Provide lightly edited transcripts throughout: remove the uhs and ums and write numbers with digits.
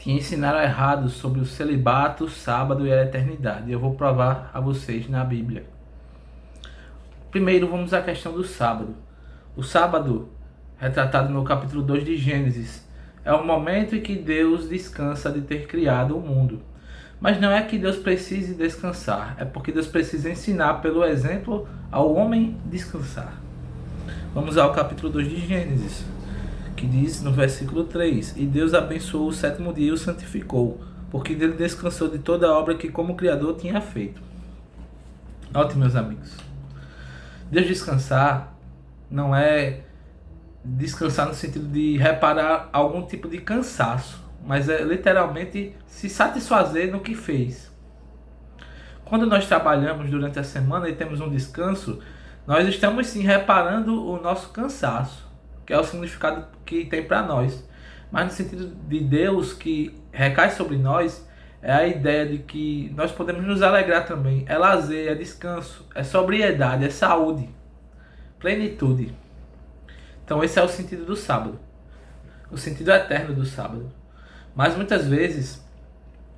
que ensinaram errado sobre o celibato, o sábado e a eternidade. Eu vou provar a vocês na Bíblia. Primeiro vamos à questão do sábado. O sábado, retratado no capítulo 2 de Gênesis, é o momento em que Deus descansa de ter criado o mundo. Mas não é que Deus precise descansar, é porque Deus precisa ensinar pelo exemplo ao homem descansar. Vamos ao capítulo 2 de Gênesis, que diz no versículo 3: E Deus abençoou o sétimo dia e o santificou, porque dele descansou de toda a obra que como Criador tinha feito. Note, meus amigos, Deus descansar não é descansar no sentido de reparar algum tipo de cansaço, mas é literalmente se satisfazer no que fez. Quando nós trabalhamos durante a semana e temos um descanso, nós estamos sim reparando o nosso cansaço, que é o significado que tem para nós. Mas no sentido de Deus que recai sobre nós, é a ideia de que nós podemos nos alegrar também. É lazer, é descanso, é sobriedade, é saúde, plenitude. Então esse é o sentido do sábado, o sentido eterno do sábado. Mas muitas vezes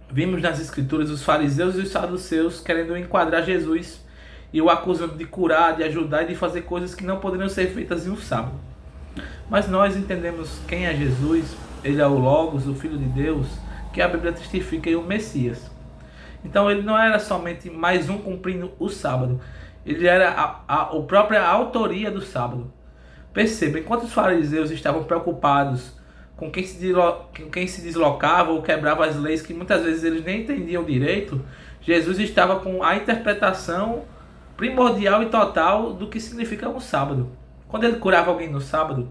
vimos nas escrituras os fariseus e os saduceus querendo enquadrar Jesus e o acusando de curar, de ajudar e de fazer coisas que não poderiam ser feitas em um sábado. Mas nós entendemos quem é Jesus. Ele é o Logos, o Filho de Deus, que a Bíblia testifica, e o Messias. Então ele não era somente mais um cumprindo o sábado, ele era a própria autoria do sábado. Perceba, enquanto os fariseus estavam preocupados com quem se deslocava ou quebrava as leis que muitas vezes eles nem entendiam direito, Jesus estava com a interpretação primordial e total do que significa um sábado. Quando ele curava alguém no sábado,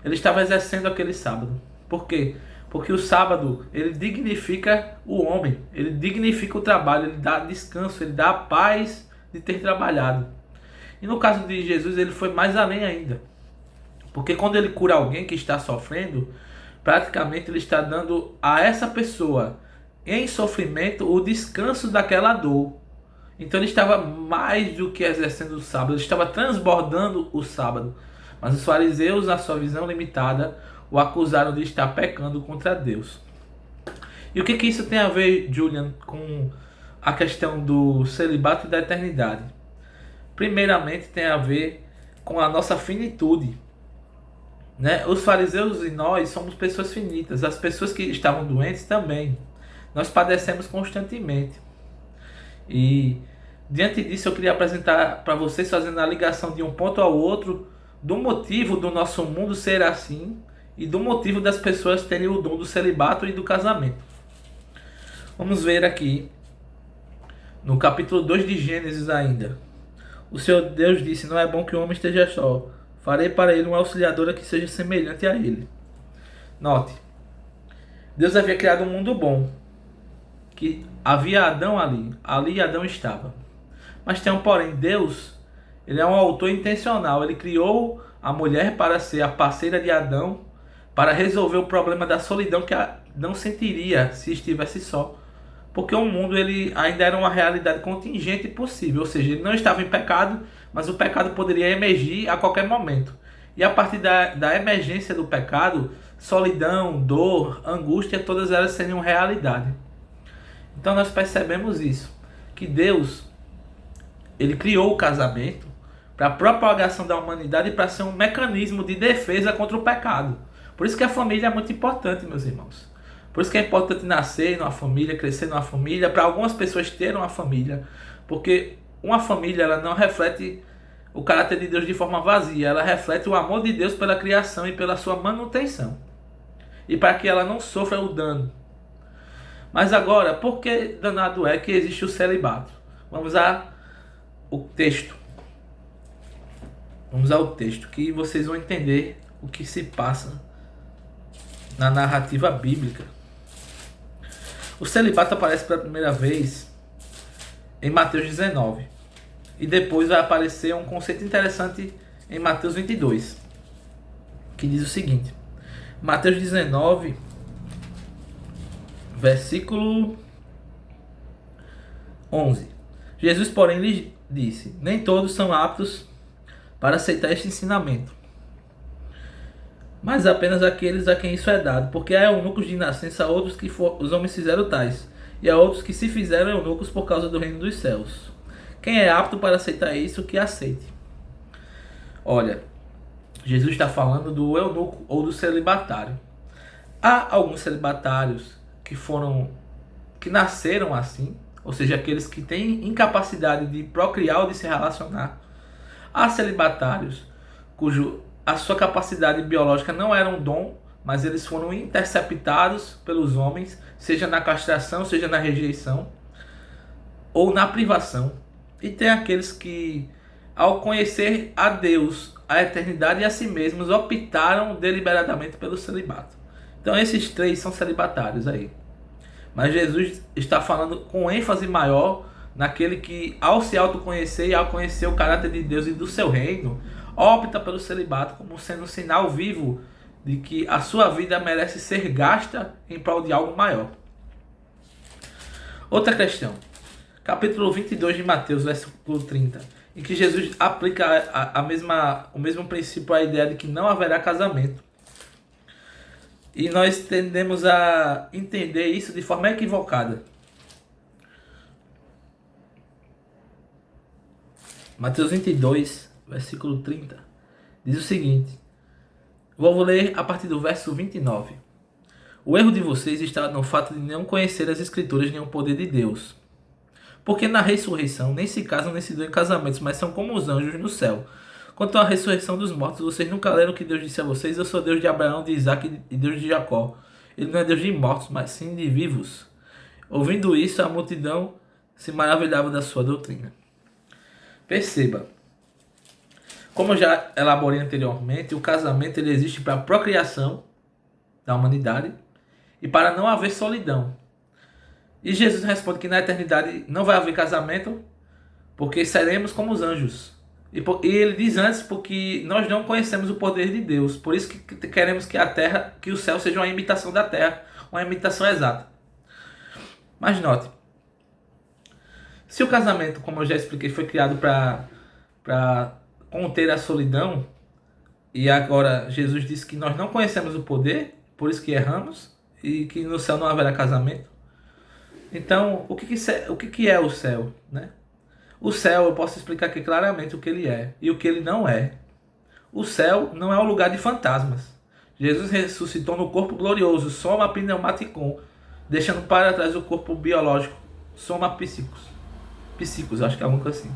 ele estava exercendo aquele sábado. Por quê? Porque o sábado, ele dignifica o homem, ele dignifica o trabalho, ele dá descanso, ele dá a paz de ter trabalhado. E no caso de Jesus, ele foi mais além ainda. Porque quando ele cura alguém que está sofrendo, praticamente ele está dando a essa pessoa em sofrimento o descanso daquela dor. Então ele estava mais do que exercendo o sábado, ele estava transbordando o sábado. Mas os fariseus, na sua visão limitada, o acusaram de estar pecando contra Deus. E o que isso tem a ver, Julian, com a questão do celibato e da eternidade? Primeiramente tem a ver com a nossa finitude. Os fariseus e nós somos pessoas finitas. As pessoas que estavam doentes também. Nós padecemos constantemente. E diante disso eu queria apresentar para vocês, fazendo a ligação de um ponto ao outro, do motivo do nosso mundo ser assim e do motivo das pessoas terem o dom do celibato e do casamento. Vamos ver aqui no capítulo 2 de Gênesis ainda. O Senhor Deus disse: não é bom que o homem esteja só. Farei para ele uma auxiliadora que seja semelhante a ele. Note, Deus havia criado um mundo bom, que havia Adão ali. Ali Adão estava. Mas tem um porém, Deus, ele é um autor intencional. Ele criou a mulher para ser a parceira de Adão, para resolver o problema da solidão que Adão sentiria se estivesse só. Porque o mundo ele ainda era uma realidade contingente e possível. Ou seja, ele não estava em pecado, mas o pecado poderia emergir a qualquer momento. E a partir da emergência do pecado, solidão, dor, angústia, todas elas seriam realidade. Então nós percebemos isso, que Deus, ele criou o casamento para a propagação da humanidade e para ser um mecanismo de defesa contra o pecado. Por isso que a família é muito importante, meus irmãos. Por isso que é importante nascer numa família, crescer numa família, para algumas pessoas terem uma família. Porque uma família ela não reflete o caráter de Deus de forma vazia, ela reflete o amor de Deus pela criação e pela sua manutenção. E para que ela não sofra o dano. Mas agora, por que danado é que existe o celibato? Vamos ao texto. Vamos ao texto, que vocês vão entender o que se passa na narrativa bíblica. O celibato aparece pela primeira vez em Mateus 19. E depois vai aparecer um conceito interessante em Mateus 22. Que diz o seguinte. Mateus 19, versículo 11. Jesus, porém, lhe disse: nem todos são aptos para aceitar este ensinamento. mas apenas aqueles a quem isso é dado, porque há eunucos de nascença, outros que os homens fizeram tais, e há outros que se fizeram eunucos por causa do reino dos céus. Quem é apto para aceitar isso, que aceite. Olha, Jesus está falando do eunuco ou do celibatário. Há alguns celibatários que nasceram assim, ou seja, aqueles que têm incapacidade de procriar ou de se relacionar. Há celibatários a sua capacidade biológica não era um dom, mas eles foram interceptados pelos homens, seja na castração, seja na rejeição ou na privação. E tem aqueles que, ao conhecer a Deus, a eternidade e a si mesmos, optaram deliberadamente pelo celibato. Então esses três são celibatários aí. Mas Jesus está falando com ênfase maior naquele que, ao se autoconhecer e ao conhecer o caráter de Deus e do seu reino, opta pelo celibato como sendo um sinal vivo de que a sua vida merece ser gasta em prol de algo maior. Outra questão. Capítulo 22 de Mateus, versículo 30, em que Jesus aplica o mesmo princípio à ideia de que não haverá casamento. E nós tendemos a entender isso de forma equivocada. Mateus 22, versículo 30, diz o seguinte. Vou ler a partir do verso 29. O erro de vocês está no fato de não conhecer as Escrituras nem o poder de Deus. Porque na ressurreição nem se casam nem se dão em casamentos, mas são como os anjos no céu. Quanto à ressurreição dos mortos, vocês nunca leram o que Deus disse a vocês? Eu sou Deus de Abraão, de Isaac e Deus de Jacó. Ele não é Deus de mortos, mas sim de vivos. Ouvindo isso, a multidão se maravilhava da sua doutrina. Perceba, como eu já elaborei anteriormente, o casamento ele existe para a procriação da humanidade e para não haver solidão. E Jesus responde que na eternidade não vai haver casamento, porque seremos como os anjos. E ele diz antes, porque nós não conhecemos o poder de Deus. Por isso que queremos que a terra, que o céu seja uma imitação da terra, uma imitação exata. Mas note, se o casamento, como eu já expliquei, foi criado para conter a solidão, e agora Jesus disse que nós não conhecemos o poder, por isso que erramos, e que no céu não haverá casamento. Então, o que é o céu, né? O céu, eu posso explicar aqui claramente o que ele é e o que ele não é. O céu não é um lugar de fantasmas. Jesus ressuscitou no corpo glorioso, soma pneumaticon, deixando para trás o corpo biológico, soma psíquicos, acho que é alguma coisa assim.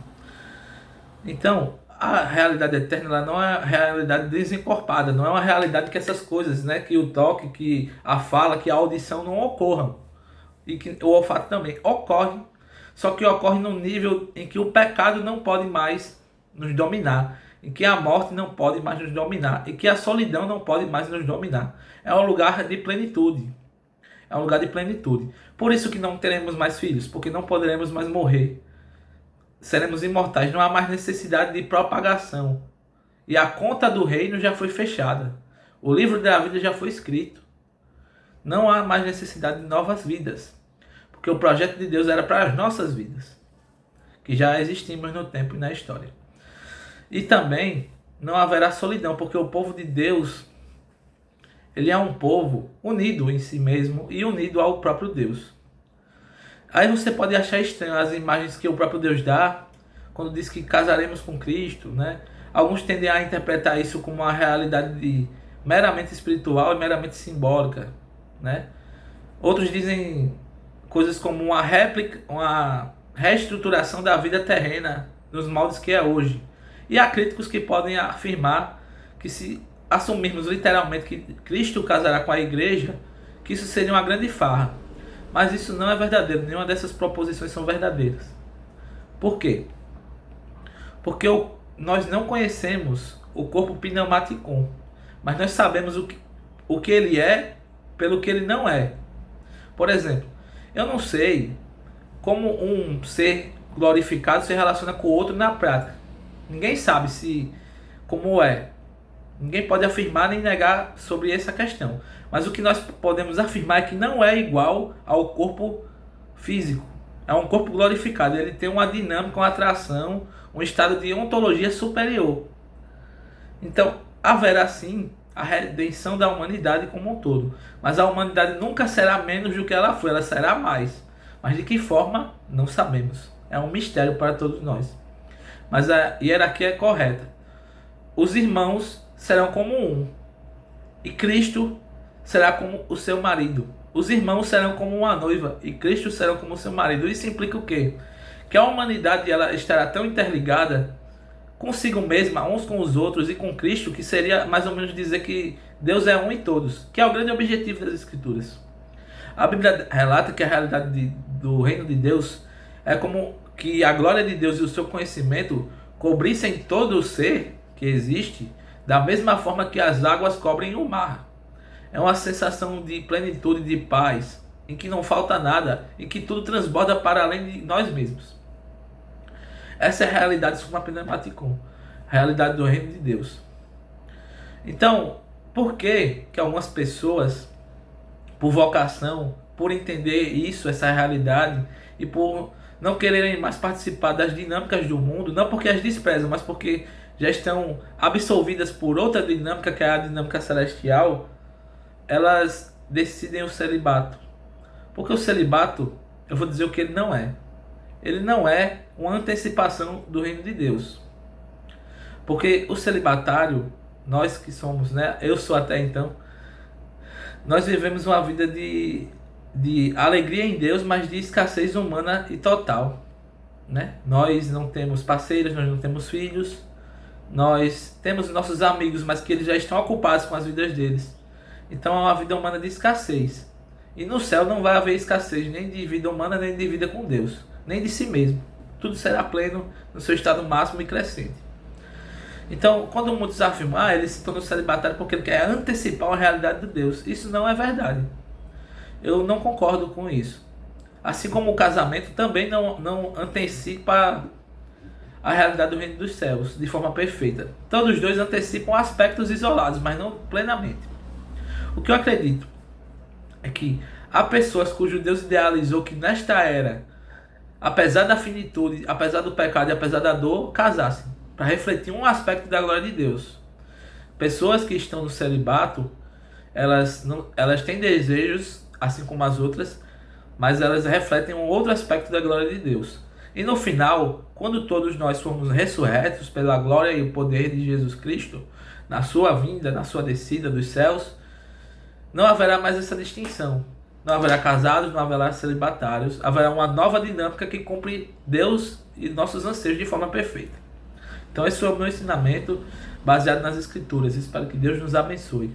Então, a realidade eterna ela não é a realidade desencorpada, não é uma realidade que essas coisas, né, que o toque, que a fala, que a audição não ocorram. E que o olfato também ocorre, só que ocorre num nível em que o pecado não pode mais nos dominar, em que a morte não pode mais nos dominar, e que a solidão não pode mais nos dominar. É um lugar de plenitude. É um lugar de plenitude. Por isso que não teremos mais filhos, porque não poderemos mais morrer. Seremos imortais, não há mais necessidade de propagação. E a conta do reino já foi fechada. O livro da vida já foi escrito. Não há mais necessidade de novas vidas. Porque o projeto de Deus era para as nossas vidas. Que já existimos no tempo e na história. E também não haverá solidão, porque o povo de Deus, ele é um povo unido em si mesmo e unido ao próprio Deus. Aí você pode achar estranho as imagens que o próprio Deus dá, quando diz que casaremos com Cristo, né? Alguns tendem a interpretar isso como uma realidade meramente espiritual e meramente simbólica, né? Outros dizem coisas como uma réplica, uma reestruturação da vida terrena nos moldes que é hoje. E há críticos que podem afirmar que se assumirmos literalmente que Cristo casará com a igreja, que isso seria uma grande farra. Mas isso não é verdadeiro, nenhuma dessas proposições são verdadeiras. Por quê? Porque nós não conhecemos o corpo pneumaticon, mas nós sabemos o que ele é pelo que ele não é. Por exemplo, eu não sei como um ser glorificado se relaciona com o outro na prática. Ninguém sabe como é. Ninguém pode afirmar nem negar sobre essa questão. Mas o que nós podemos afirmar é que não é igual ao corpo físico. É um corpo glorificado. Ele tem uma dinâmica, uma atração, um estado de ontologia superior. Então, haverá sim a redenção da humanidade como um todo. Mas a humanidade nunca será menos do que ela foi, ela será mais. Mas de que forma, não sabemos. É um mistério para todos nós. Mas a hierarquia é correta. Os irmãos serão como um, e Cristo será como o seu marido. Os irmãos serão como uma noiva, e Cristo será como o seu marido. Isso implica o quê? Que a humanidade ela estará tão interligada consigo mesma, uns com os outros e com Cristo, que seria mais ou menos dizer que Deus é um em todos, que é o grande objetivo das Escrituras. A Bíblia relata que a realidade do reino de Deus é como que a glória de Deus e o seu conhecimento cobrissem todo o ser que existe, da mesma forma que as águas cobrem o mar. É uma sensação de plenitude, de paz, em que não falta nada, em que tudo transborda para além de nós mesmos. Essa é a realidade suprapneumaticum, a realidade do reino de Deus. Então, por que algumas pessoas, por vocação, por entender isso, essa realidade, e por não quererem mais participar das dinâmicas do mundo, não porque as desprezam, mas porque já estão absolvidas por outra dinâmica, que é a dinâmica celestial, elas decidem o celibato? Porque o celibato, eu vou dizer o que ele não é. Ele não é uma antecipação do reino de Deus. Porque o celibatário, nós que somos, né? Eu sou até então, nós vivemos uma vida de alegria em Deus, mas de escassez humana e total, né? Nós não temos parceiros, nós não temos filhos, nós temos nossos amigos, mas que eles já estão ocupados com as vidas deles. Então é uma vida humana de escassez. E no céu não vai haver escassez nem de vida humana, nem de vida com Deus, nem de si mesmo. Tudo será pleno no seu estado máximo e crescente. Então, quando muitos afirmam, eles se tornam celibatários porque ele quer antecipar a realidade de Deus. Isso não é verdade. Eu não concordo com isso. Assim como o casamento também não antecipa a realidade do reino dos céus de forma perfeita. Todos os dois antecipam aspectos isolados, mas não plenamente. O que eu acredito é que há pessoas cujo Deus idealizou que nesta era, apesar da finitude, apesar do pecado e apesar da dor, casassem, para refletir um aspecto da glória de Deus. Pessoas que estão no celibato, elas têm desejos, assim como as outras, mas elas refletem um outro aspecto da glória de Deus. E no final, quando todos nós formos ressurretos pela glória e o poder de Jesus Cristo, na sua vinda, na sua descida dos céus, não haverá mais essa distinção. Não haverá casados, não haverá celibatários. Haverá uma nova dinâmica que cumpre Deus e nossos anseios de forma perfeita. Então esse foi o meu ensinamento baseado nas Escrituras. Espero que Deus nos abençoe.